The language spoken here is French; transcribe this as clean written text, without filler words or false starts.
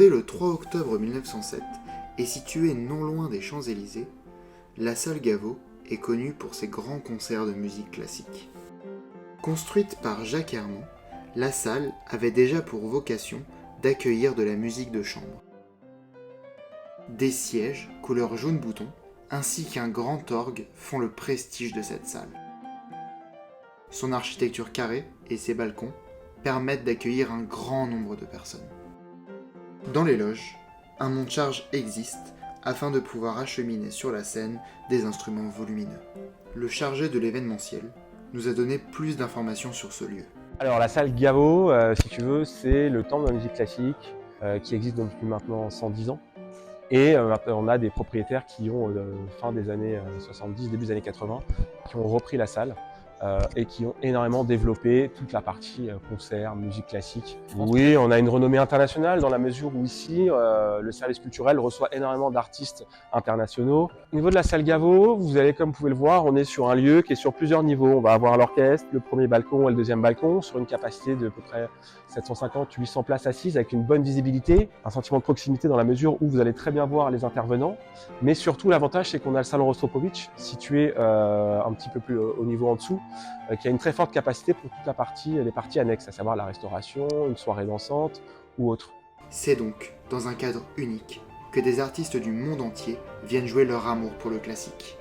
Fondée le 3 octobre 1907 et située non loin des Champs-Élysées, la salle Gaveau est connue pour ses grands concerts de musique classique. Construite par Jacques Herman, la salle avait déjà pour vocation d'accueillir de la musique de chambre. Des sièges couleur jaune bouton ainsi qu'un grand orgue font le prestige de cette salle. Son architecture carrée et ses balcons permettent d'accueillir un grand nombre de personnes. Dans les loges, un monte-charge existe afin de pouvoir acheminer sur la scène des instruments volumineux. Le chargé de l'événementiel nous a donné plus d'informations sur ce lieu. Alors la salle Gaveau, si tu veux, c'est le temple de la musique classique qui existe depuis maintenant 110 ans. Et on a des propriétaires qui ont, fin des années 70, début des années 80, qui ont repris la salle et qui ont énormément développé toute la partie concert, musique classique. Oui, on a une renommée internationale dans la mesure où ici, le service culturel reçoit énormément d'artistes internationaux. Au niveau de la salle Gaveau, vous allez, comme vous pouvez le voir, on est sur un lieu qui est sur plusieurs niveaux. On va avoir l'orchestre, le premier balcon et le deuxième balcon, sur une capacité de à peu près 750-800 places assises avec une bonne visibilité, un sentiment de proximité dans la mesure où vous allez très bien voir les intervenants. Mais surtout, l'avantage, c'est qu'on a le salon Rostropovitch, situé un petit peu plus au niveau en dessous, qui a une très forte capacité pour toute les parties annexes, à savoir la restauration, une soirée dansante ou autre. C'est donc dans un cadre unique que des artistes du monde entier viennent jouer leur amour pour le classique.